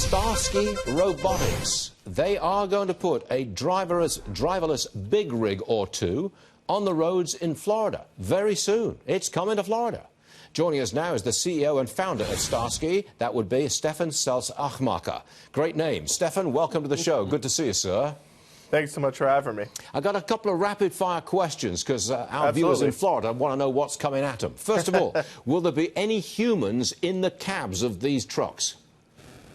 Starsky Robotics. They are going to put a driverless big rig or two on the roads in Florida very soon. It's coming to Florida. Joining us now is the CEO and founder of Starsky. That would be Stefan Seltz-Achmacher. Great name. Stefan, welcome to the show. Good to see you, sir. Thanks so much for having me. I got a couple of rapid-fire questions because our viewers in Florida want to know what's coming at them. First of all, will there be any humans in the cabs of these trucks?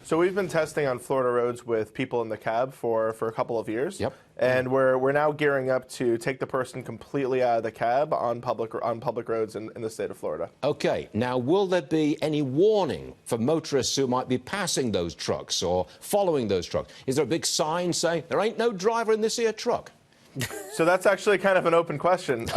So we've been testing on Florida roads with people in the cab for a couple of years. Yep. And we're now gearing up to take the person completely out of the cab on public roads in the state of Florida. Okay. Now, will there be any warning for motorists who might be passing those trucks or following those trucks? Is there a big sign saying, there ain't no driver in this here truck? So that's actually kind of an open question.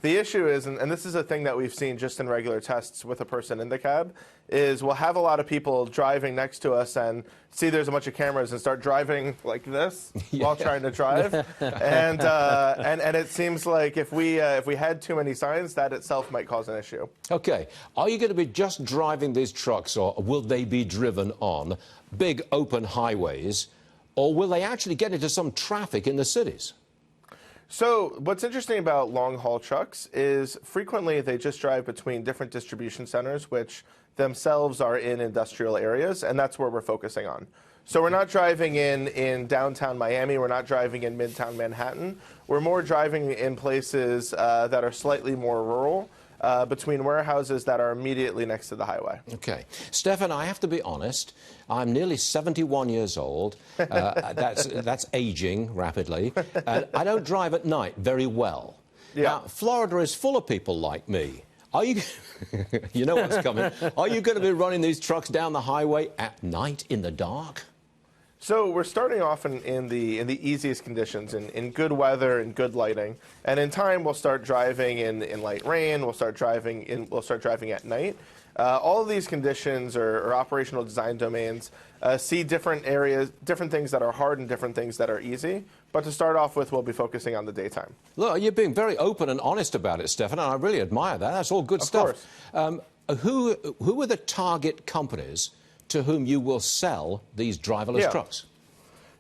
The issue is, and this is a thing that we've seen just in regular tests with a person in the cab, is we'll have a lot of people driving next to us and see there's a bunch of cameras and start driving like this while trying to drive. and it seems like if we had too many signs, that itself might cause an issue. Okay. Are you going to be just driving these trucks, or will they be driven on big open highways, or will they actually get into some traffic in the cities? So what's interesting about long-haul trucks is frequently they just drive between different distribution centers, which themselves are in industrial areas, and that's where we're focusing on. So we're not driving in downtown Miami. We're not driving in midtown Manhattan. We're more driving in places that are slightly more rural, between warehouses that are immediately next to the highway. Okay. Stefan, I have to be honest. I'm nearly 71 years old. That's aging rapidly. I don't drive at night very well. Yeah. Now, Florida is full of people like me. Are you... you know what's coming. Are you going to be running these trucks down the highway at night in the dark? So we're starting off in the easiest conditions, in good weather and good lighting, and in time we'll start driving in light rain. We'll start driving at night. All of these conditions are operational design domains. See different areas, different things that are hard and different things that are easy. But to start off with, we'll be focusing on the daytime. Look, you're being very open and honest about it, Stefan, and I really admire that. That's all good stuff. Of course. Who are the target companies to whom you will sell these driverless trucks?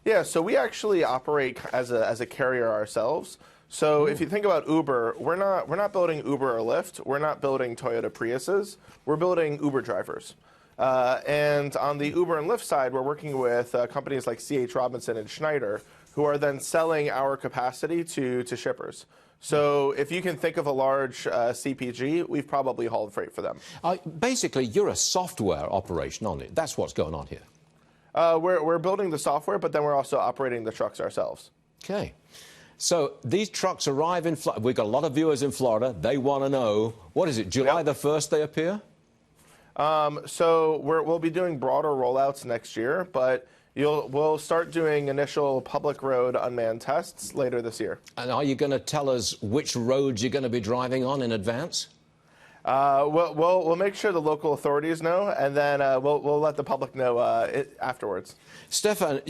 Yeah, so we actually operate as a carrier ourselves. So if you think about Uber, we're not building Uber or Lyft. We're not building Toyota Priuses. We're building Uber drivers. And on the Uber and Lyft side, we're working with companies like C.H. Robinson and Schneider, who are then selling our capacity to shippers. So if you can think of a large CPG, we've probably hauled freight for them. Basically, you're a software operation, aren't you? That's what's going on here. We're building the software, but then we're also operating the trucks ourselves. Okay. So these trucks arrive in Florida. We've got a lot of viewers in Florida. They want to know, what is it, July the 1st they appear? So we'll be doing broader rollouts next year, but we'll start doing initial public road unmanned tests later this year. And are you going to tell us which roads you're going to be driving on in advance? We'll make sure the local authorities know, and then we'll let the public know afterwards. Stefan,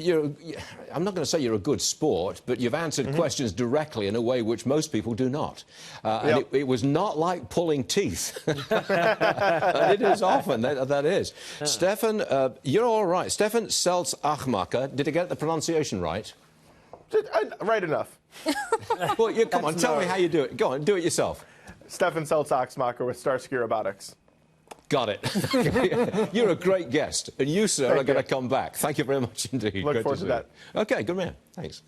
I'm not going to say you're a good sport, but you've answered questions directly in a way which most people do not. And it was not like pulling teeth. And it is often, that is. Stefan, you're all right. Stefan Seltz-Achmacher, did I get the pronunciation right? Right enough. Well, come on, tell me how you do it. Go on, do it yourself. Stefan Seltz-Achmacher with Starsky Robotics. Got it. You're a great guest, and you, sir, are going to come back. Thank you very much indeed. Look forward to that. Okay, good man. Thanks.